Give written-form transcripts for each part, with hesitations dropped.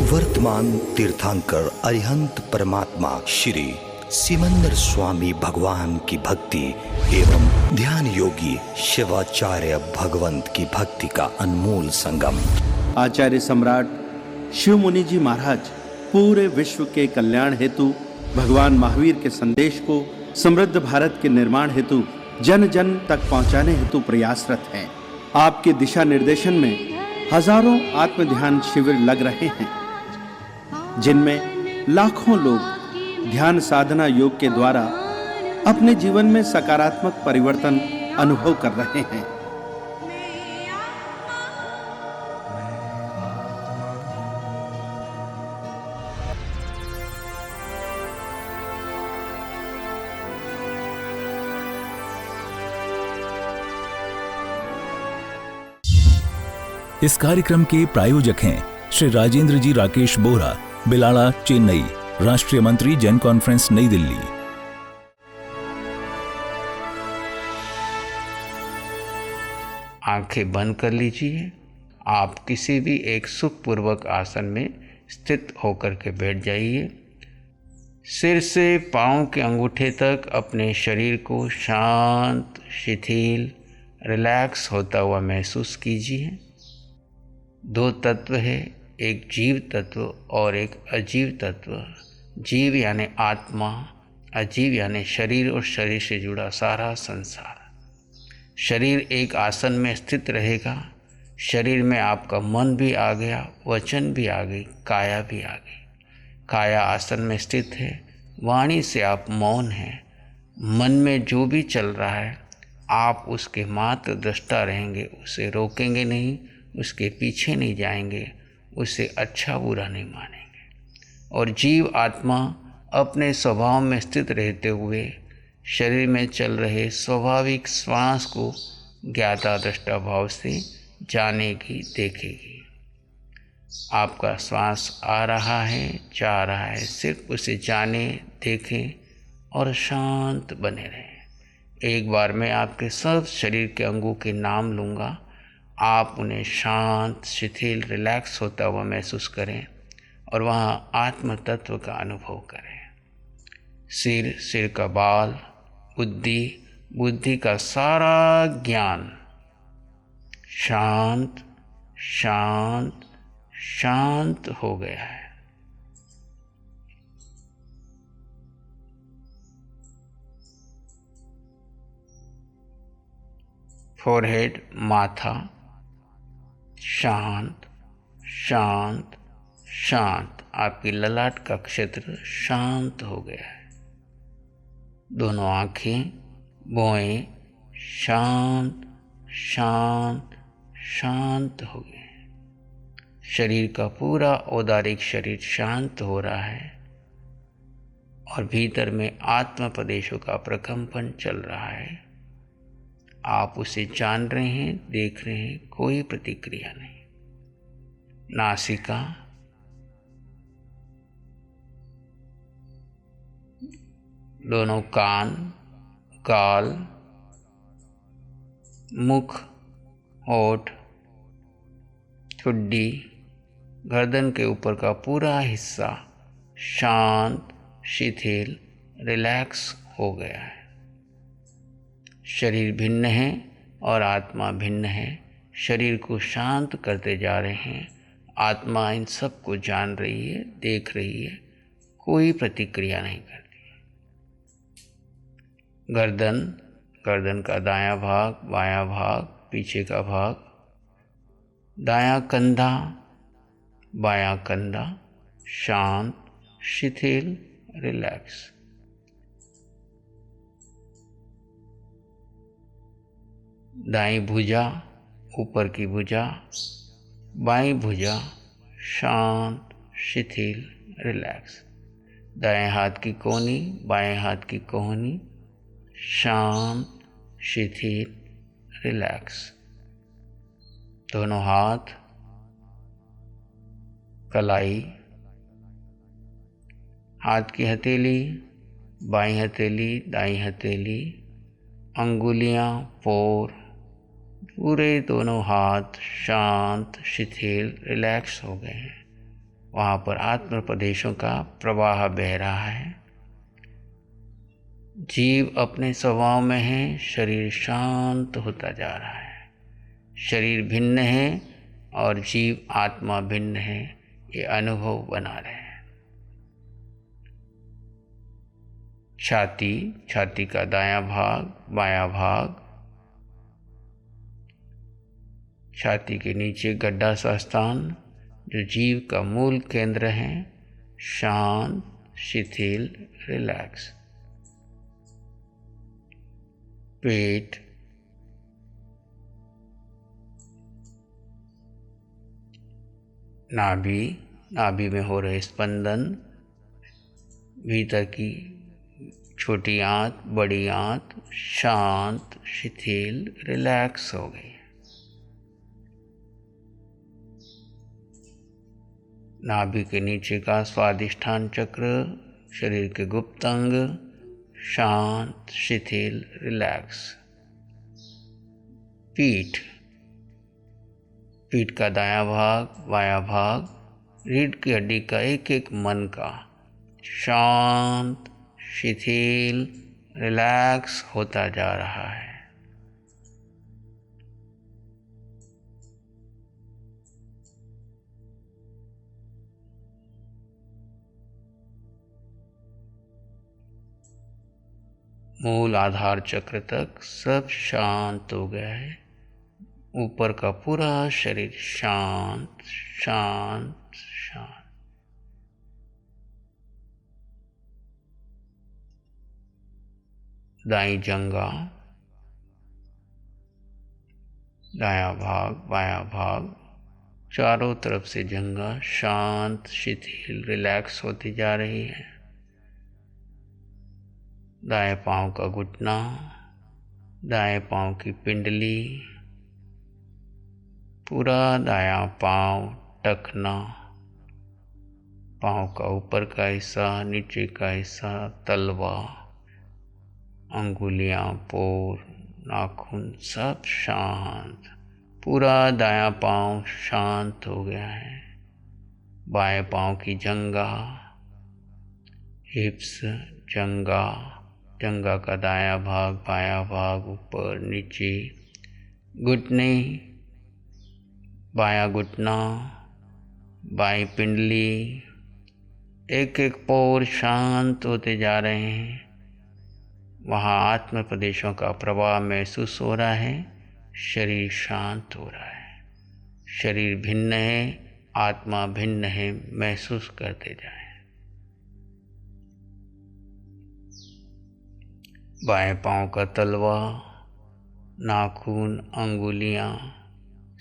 वर्तमान तीर्थंकर अरिहंत परमात्मा श्री सिमंदर स्वामी भगवान की भक्ति एवं ध्यान योगी शिवाचार्य भगवंत की भक्ति का अनमोल संगम। आचार्य सम्राट शिव मुनि जी महाराज पूरे विश्व के कल्याण हेतु भगवान महावीर के संदेश को समृद्ध भारत के निर्माण हेतु जन जन तक पहुंचाने हेतु प्रयासरत हैं। आपके दिशा निर्देशन में हजारों आत्म ध्यान शिविर लग रहे हैं, जिनमें लाखों लोग ध्यान साधना योग के द्वारा अपने जीवन में सकारात्मक परिवर्तन अनुभव कर रहे हैं। इस कार्यक्रम के प्रायोजक हैं श्री राजेंद्र जी राकेश बोरा, बिलाड़ा, चेन्नई, राष्ट्रीय मंत्री जन कॉन्फ्रेंस, नई दिल्ली। आंखें बंद कर लीजिए। आप किसी भी एक सुखपूर्वक आसन में स्थित होकर के बैठ जाइए। सिर से पांव के अंगूठे तक अपने शरीर को शांत, शिथिल, रिलैक्स होता हुआ महसूस कीजिए। दो तत्व है, एक जीव तत्व और एक अजीव तत्व। जीव यानी आत्मा, अजीव यानी शरीर और शरीर से जुड़ा सारा संसार। शरीर एक आसन में स्थित रहेगा। शरीर में आपका मन भी आ गया, वचन भी आ गई, काया भी आ गई। काया आसन में स्थित है, वाणी से आप मौन हैं। मन में जो भी चल रहा है आप उसके मात्र दृष्टा रहेंगे, उसे रोकेंगे नहीं, उसके पीछे नहीं जाएंगे, उसे अच्छा बुरा नहीं मानेंगे। और जीव आत्मा अपने स्वभाव में स्थित रहते हुए शरीर में चल रहे स्वाभाविक श्वास को ज्ञाता दृष्टा भाव से जानेगी, देखेगी। आपका श्वास आ रहा है, जा रहा है, सिर्फ उसे जाने, देखें और शांत बने रहें। एक बार मैं आपके सब शरीर के अंगों के नाम लूँगा, आप उन्हें शांत, शिथिल, रिलैक्स होता हुआ महसूस करें और वहाँ आत्म तत्व का अनुभव करें। सिर, सिर का बाल, बुद्धि, बुद्धि का सारा ज्ञान शांत शांत शांत हो गया है। फोरहेड, माथा शांत शांत शांत। आपकी ललाट का क्षेत्र शांत हो गया है। दोनों आँखें, भौहें शांत शांत शांत हो गए हैं। शरीर का पूरा औदारिक शरीर शांत हो रहा है और भीतर में आत्म प्रदेशों का प्रकंपन चल रहा है। आप उसे जान रहे हैं, देख रहे हैं, कोई प्रतिक्रिया नहीं। नासिका, दोनों कान, गाल, मुख, होठ, ठुड्डी, गर्दन के ऊपर का पूरा हिस्सा शांत, शिथिल, रिलैक्स हो गया है। शरीर भिन्न है और आत्मा भिन्न है। शरीर को शांत करते जा रहे हैं। आत्मा इन सब को जान रही है, देख रही है, कोई प्रतिक्रिया नहीं करती। गर्दन, गर्दन का दायां भाग, बायां भाग, पीछे का भाग, दायां कंधा, बायां कंधा शांत, शिथिल, रिलैक्स। दाईं भुजा, ऊपर की भुजा, बाईं भुजा शांत, शिथिल, रिलैक्स। दाएं हाथ की कोहनी, बाएं हाथ की कोहनी शांत, शिथिल, रिलैक्स। दोनों हाथ, कलाई, हाथ की हथेली, बाईं हथेली, दाईं हथेली, अंगुलियां, पोर, पूरे दोनों हाथ शांत, शिथिल, रिलैक्स हो गए हैं। वहाँ पर आत्म प्रदेशों का प्रवाह बह रहा है। जीव अपने स्वभाव में है, शरीर शांत होता जा रहा है। शरीर भिन्न है और जीव आत्मा भिन्न है, ये अनुभव बना रहे हैं। छाती का दायां भाग, बायां भाग, छाती के नीचे गड्ढा सा स्थान जो जीव का मूल केंद्र है, शांत, शिथिल, रिलैक्स। पेट, नाभि में हो रहे स्पंदन, भीतर की छोटी आंत, बड़ी आंत शांत, शिथिल, रिलैक्स हो गई। नाभि के नीचे का स्वादिष्ठान चक्र, शरीर के गुप्त अंग शांत, शिथिल, रिलैक्स। पीठ का दायां भाग, बायां भाग, रीढ़ की हड्डी का एक एक मन का शांत, शिथिल, रिलैक्स होता जा रहा है। मूल आधार चक्र तक सब शांत हो गया है। ऊपर का पूरा शरीर शांत शांत शांत। दाईं जंघा, दायां भाग, बायां भाग, चारों तरफ से जंघा शांत, शिथिल, रिलैक्स होती जा रही है। दाएं पांव का घुटना, दाएं पांव की पिंडली, पूरा दायां पांव, टखना, पांव का ऊपर का हिस्सा, नीचे का हिस्सा, तलवा, अंगुलियां, पोर, नाखून सब शांत। पूरा दायां पांव शांत हो गया है। बाएं पांव की जंघा, हिप्स, जंघा का दायां भाग, बायां भाग, ऊपर नीचे, घुटने, बायां घुटना, बाईं पिंडली, एक एक पोर शांत होते जा रहे हैं। वहाँ आत्म प्रदेशों का प्रवाह महसूस हो रहा है। शरीर शांत हो रहा है। शरीर भिन्न है, आत्मा भिन्न है, महसूस करते जाएं। बाएं पांव का तलवा, नाखून, अंगुलियां,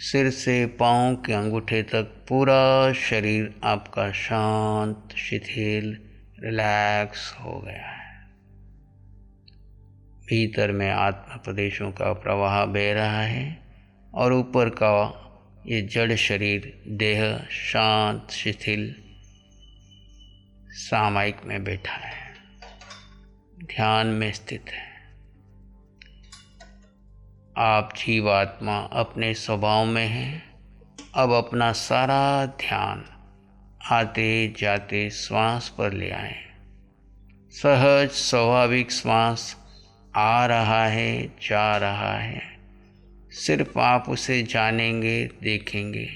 सिर से पांव के अंगूठे तक पूरा शरीर आपका शांत, शिथिल, रिलैक्स हो गया है। भीतर में आत्मा प्रदेशों का प्रवाह बह रहा है और ऊपर का ये जड़ शरीर, देह शांत, शिथिल, सामायिक में बैठा है, ध्यान में स्थित है। आप जीवात्मा अपने स्वभाव में हैं। अब अपना सारा ध्यान आते जाते श्वास पर ले आए। सहज स्वाभाविक श्वास आ रहा है, जा रहा है, सिर्फ आप उसे जानेंगे, देखेंगे।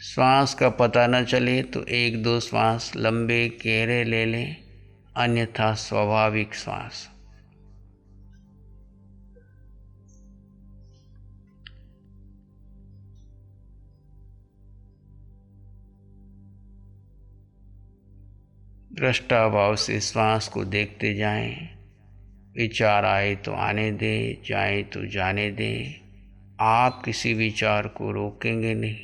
श्वास का पता न चले तो एक दो श्वास लंबे गहरे ले लें, अन्यथा स्वाभाविक श्वास। दृष्टा भाव से श्वास को देखते जाएं। विचार आए तो आने दें, जाए तो जाने दें। आप किसी विचार को रोकेंगे नहीं,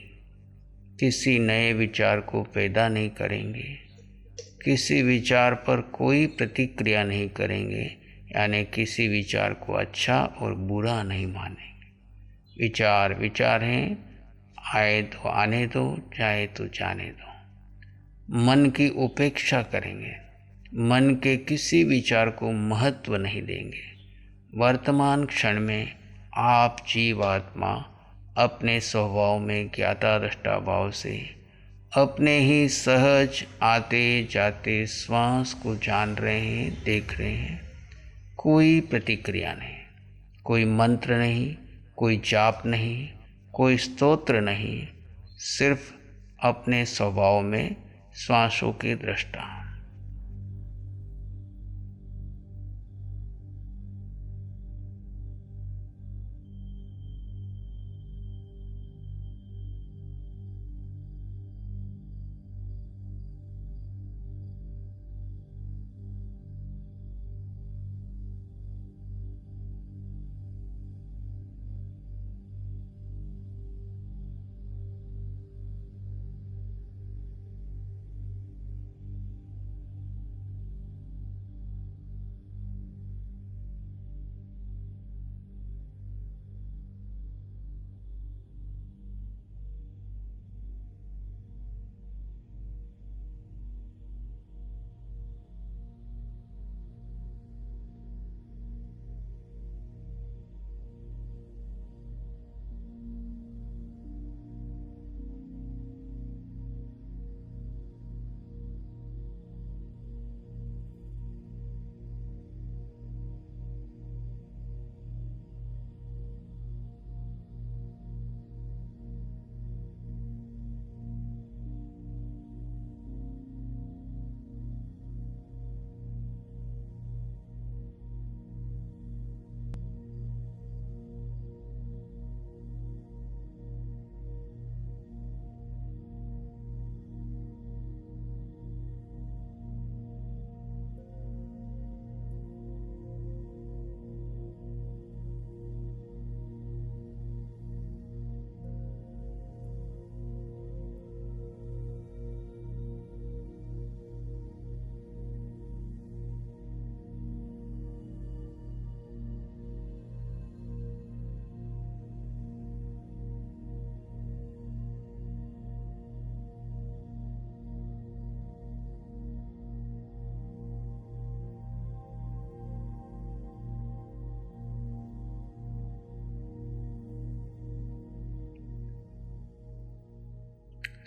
किसी नए विचार को पैदा नहीं करेंगे, किसी विचार पर कोई प्रतिक्रिया नहीं करेंगे, यानी किसी विचार को अच्छा और बुरा नहीं मानेंगे। विचार हैं, आए तो आने दो, जाए तो जाने दो। मन की उपेक्षा करेंगे, मन के किसी विचार को महत्व नहीं देंगे। वर्तमान क्षण में आप जीवात्मा अपने स्वभाव में ज्ञाता दृष्टा भाव से अपने ही सहज आते जाते श्वास को जान रहे हैं, देख रहे हैं। कोई प्रतिक्रिया नहीं, कोई मंत्र नहीं, कोई जाप नहीं, कोई स्तोत्र नहीं, सिर्फ अपने स्वभाव में श्वासों की दृष्टा।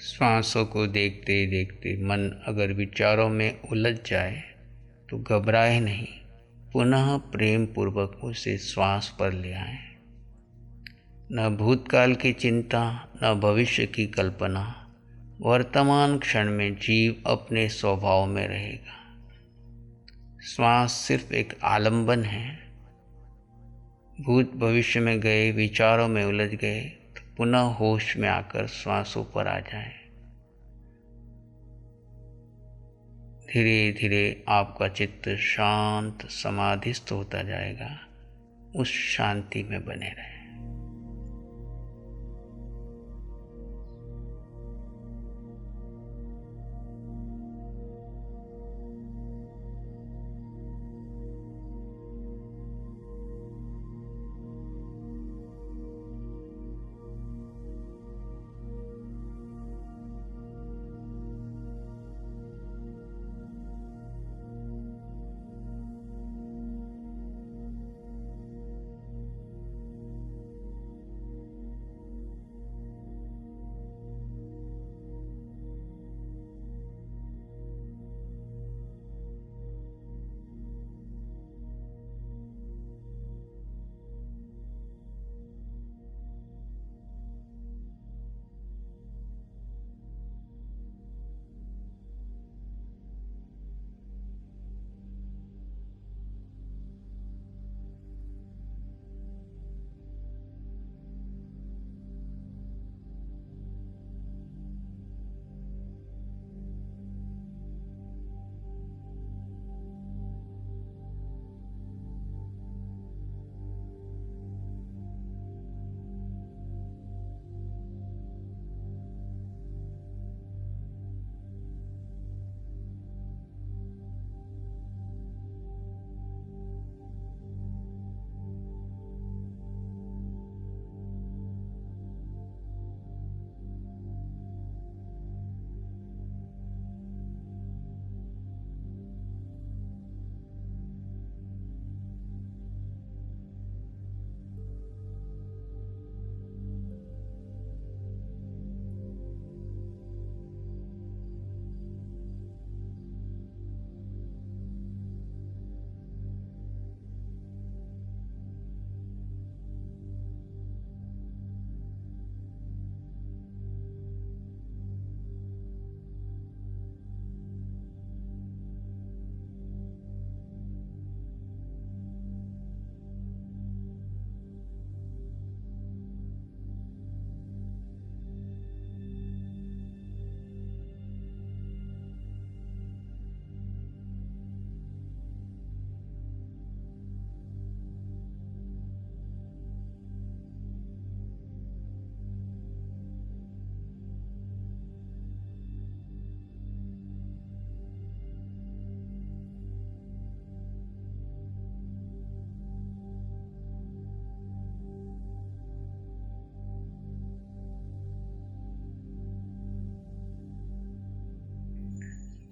श्वासों को देखते देखते मन अगर विचारों में उलझ जाए तो घबराए नहीं, पुनः प्रेम पूर्वक उसे श्वास पर ले आए। न भूतकाल की चिंता, न भविष्य की कल्पना, वर्तमान क्षण में जीव अपने स्वभाव में रहेगा। श्वास सिर्फ एक आलंबन है। भूत भविष्य में गए, विचारों में उलझ गए तो पुनः होश में आकर श्वासों पर आ जाए। धीरे धीरे आपका चित्त शांत समाधिस्थ होता जाएगा। उस शांति में बने रहें।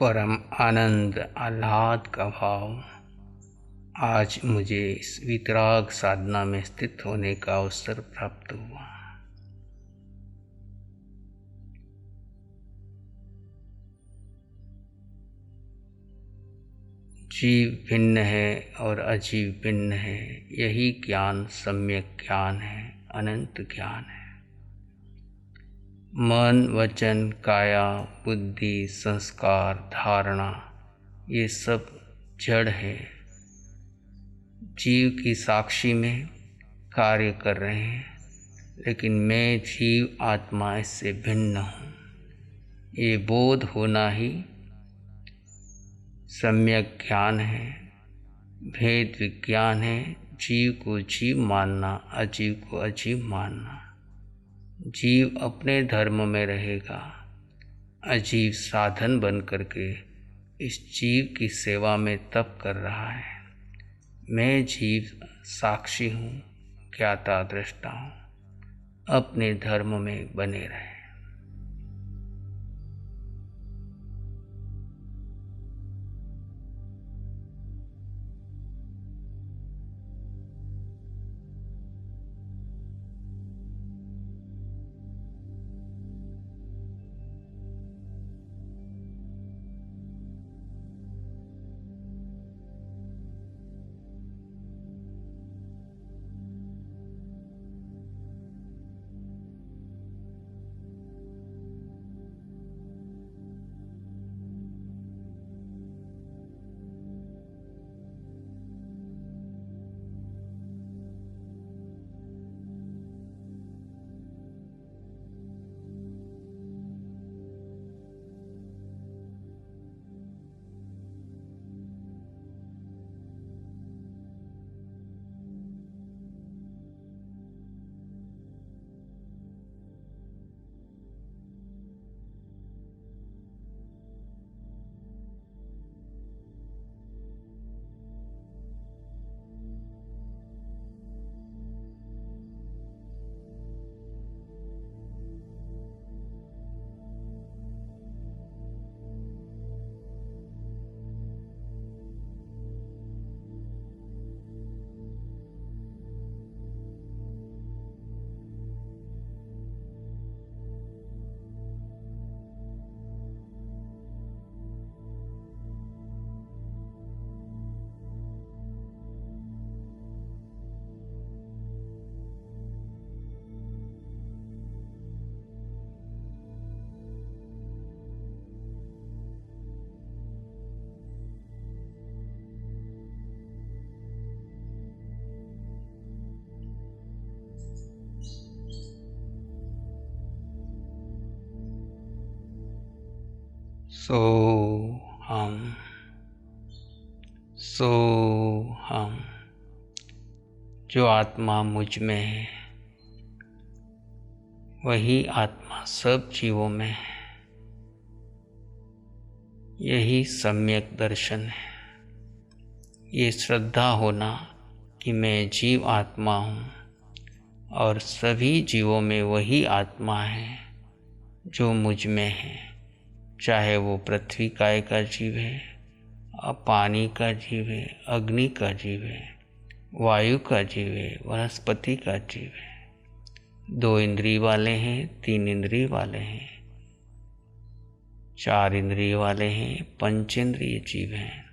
परम आनंद आह्लाद का भाव। आज मुझे इस वितराग साधना में स्थित होने का अवसर प्राप्त हुआ। जीव भिन्न है और अजीव भिन्न है, यही ज्ञान सम्यक ज्ञान है, अनंत ज्ञान है। मन, वचन, काया, बुद्धि, संस्कार, धारणा, ये सब जड़ है, जीव की साक्षी में कार्य कर रहे हैं, लेकिन मैं जीव आत्मा इससे भिन्न हूँ। ये बोध होना ही सम्यक ज्ञान है, भेद विज्ञान है। जीव को जीव मानना, अजीव को अजीव मानना। जीव अपने धर्म में रहेगा, अजीव साधन बन करके इस जीव की सेवा में तप कर रहा है। मैं जीव साक्षी हूँ, ज्ञाता दृष्टा हूँ, अपने धर्म में बने रहे। हम जो आत्मा मुझ में है, वही आत्मा सब जीवों में है। यही सम्यक दर्शन है। ये श्रद्धा होना कि मैं जीव आत्मा हूँ और सभी जीवों में वही आत्मा है जो मुझ में है, चाहे वो पृथ्वी काय का जीव है, पानी का जीव है, अग्नि का जीव है, वायु का जीव है, वनस्पति का जीव है। 2 इंद्रिय वाले हैं, 3 इंद्रिय वाले हैं, 4 इंद्रिय वाले हैं, पंचेंद्रिय जीव हैं।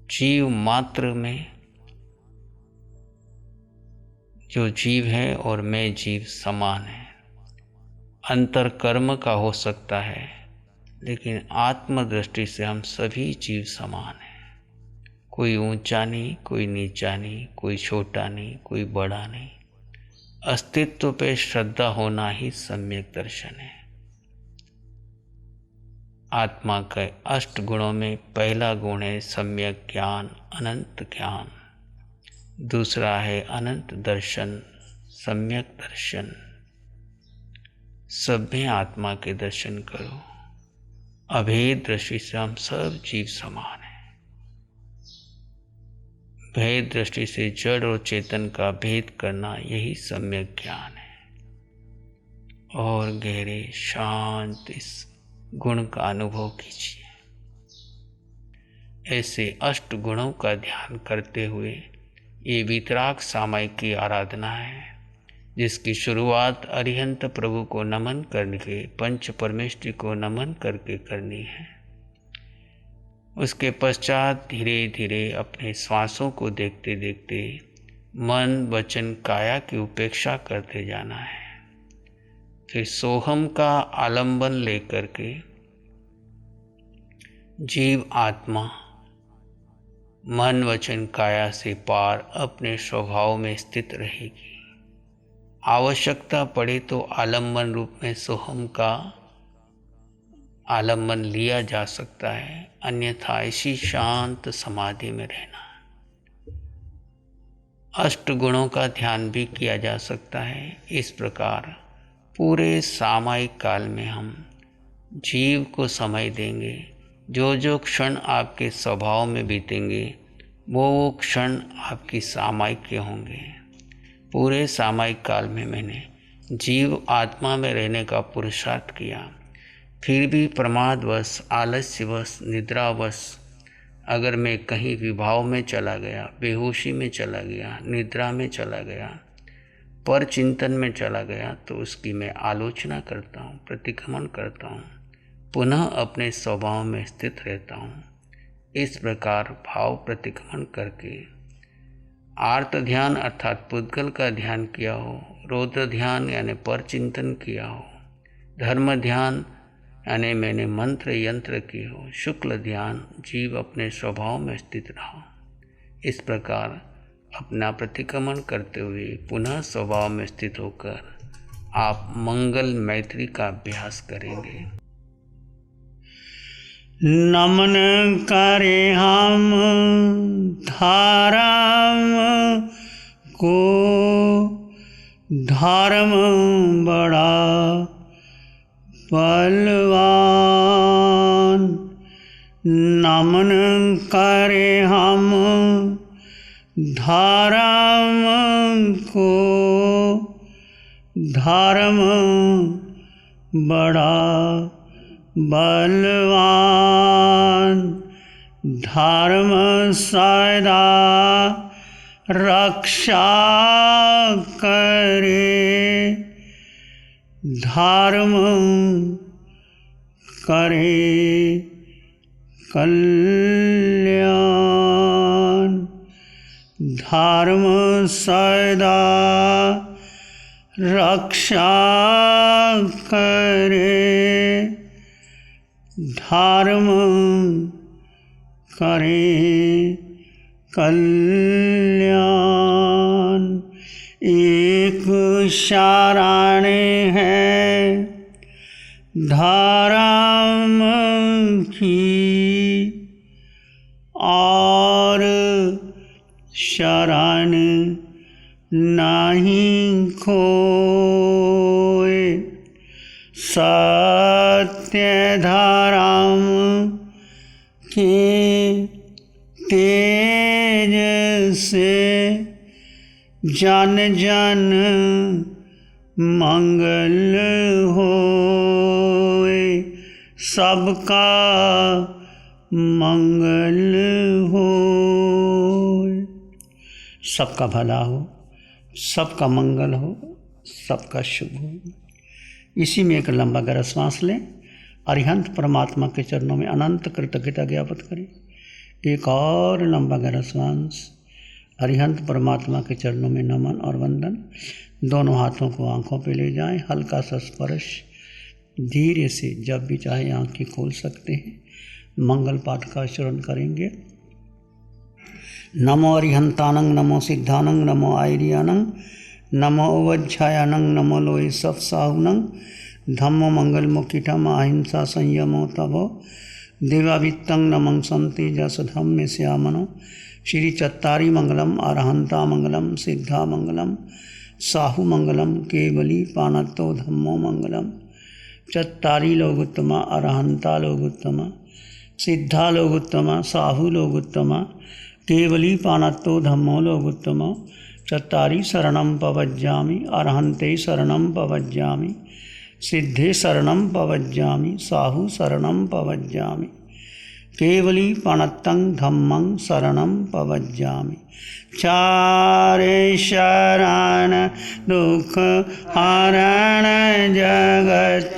जीव मात्र में जो जीव है और मैं जीव समान है। अंतर कर्म का हो सकता है, लेकिन आत्म दृष्टि से हम सभी जीव समान हैं। कोई ऊंचा नहीं, कोई नीचा नहीं, कोई छोटा नहीं, कोई बड़ा नहीं। अस्तित्व पे श्रद्धा होना ही सम्यक दर्शन है। आत्मा के 8 गुणों में पहला गुण है सम्यक ज्ञान, अनंत ज्ञान। दूसरा है अनंत दर्शन, सम्यक दर्शन। सब में आत्मा के दर्शन करो। अभेद दृष्टि से हम सब जीव समान हैं। भेद दृष्टि से जड़ और चेतन का भेद करना यही सम्यक ज्ञान है। और गहरे शांत इस गुण का अनुभव कीजिए। ऐसे अष्ट गुणों का ध्यान करते हुए ये वीतराग सामायिक की आराधना है, जिसकी शुरुआत अरिहंत प्रभु को नमन करके पंच परमेष्टि को नमन करके करनी है। उसके पश्चात धीरे धीरे अपने श्वासों को देखते देखते मन वचन काया की उपेक्षा करते जाना है। फिर सोहम का आलंबन लेकर के जीव आत्मा मन वचन काया से पार अपने स्वभाव में स्थित रहेगी। आवश्यकता पड़े तो आलंबन रूप में सोहम का आलंबन लिया जा सकता है, अन्यथा ऐसी शांत समाधि में रहना। अष्ट गुणों का ध्यान भी किया जा सकता है। इस प्रकार पूरे सामायिक काल में हम जीव को समय देंगे। जो जो क्षण आपके स्वभाव में बीतेंगे वो क्षण आपकी सामायिक के होंगे। पूरे सामायिक काल में मैंने जीव आत्मा में रहने का पुरुषार्थ किया, फिर भी प्रमादवश, आलस्यवश, निद्रावश अगर मैं कहीं विभाव में चला गया, बेहोशी में चला गया, निद्रा में चला गया, पर चिंतन में चला गया, तो उसकी मैं आलोचना करता हूँ, प्रतिक्रमण करता हूँ, पुनः अपने स्वभाव में स्थित रहता हूँ। इस प्रकार भाव प्रतिक्रमण करके आर्त ध्यान अर्थात पुद्गल का ध्यान किया हो, रौद्र ध्यान यानी पर चिंतन किया हो, धर्म ध्यान यानी मैंने मंत्र यंत्र की हो, शुक्ल ध्यान जीव अपने स्वभाव में स्थित रहा। इस प्रकार अपना प्रतिक्रमण करते हुए पुनः स्वभाव में स्थित होकर आप मंगल मैत्री का अभ्यास करेंगे। नमन करे हम धाराम को, धर्म बड़ा बलवान। नमन करे हम धर्म को, धर्म बड़ा बलवान। धर्म सदा रक्षा करे, धर्म करे कल्याण। धर्म सदा रक्षा करे, धर्म करे कल्याण। एक शरणे है धर्म की, और शरण नहीं खोए। सत्य धर्म के तेज से जन जन मंगल होए, सबका मंगल होए। सबका भला हो, सबका मंगल हो, सबका शुभ हो। इसी में एक लंबा गहरा सांस लें, अरिहंत परमात्मा के चरणों में अनंत कृतज्ञता ज्ञापित करें। एक और लंबा गहरा सांस, अरिहंत परमात्मा के चरणों में नमन और वंदन। दोनों हाथों को आंखों पे ले जाएं, हल्का सा स्पर्श, धीरे से जब भी चाहे आंखें खोल सकते हैं। मंगल पाठ का आचरण करेंगे। नमो अरिहंतानंग, नमो सिद्धानंग, नमो आयरियानंग, नमो उवज्झायानंग, नमो लोय सत्साहुनंग, धम्मो मंगल मुखिठम अहिंसा संयमो तभो, देवावित्तं नमं संते जस धम्मे श्यामनो। श्री चत्तारी मंगलम, अरहंता मंगलम, सिद्धा मंगलम, साहु मंगलम, केवली पानत्तो धम्मो मंगलम। चत्तारी लोगोत्तमा, अरहंता लोगोत्तमा, सिद्धा लोगोत्तमा, साहु लोगोत्तमा, केवली पानत्तो धम्मो लोगोत्तमा। चत्तारी शरणं पवज्जामि, अरहंते शरणं पवज्जामि, सिद्धे शरणं पवज्जामि, साहु शरणं पवज्जामि, केवली प्रणतं धम्मं शरणं प्रव्रजामि। चारे शरण दुख हरण जगत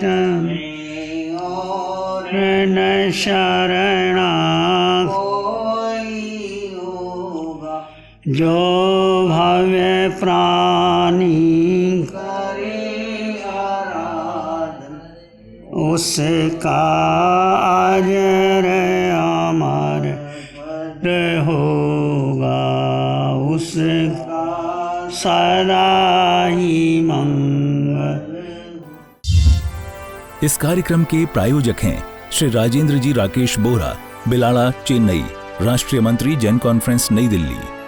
न शरणा जो भव्य प्राणी उसका अजर अमर होगा, उसका सदा ही मंगल। इस कार्यक्रम के प्रायोजक हैं श्री राजेंद्र जी राकेश बोहरा, बिलाड़ा, चेन्नई, राष्ट्रीय मंत्री जन कॉन्फ्रेंस नई दिल्ली।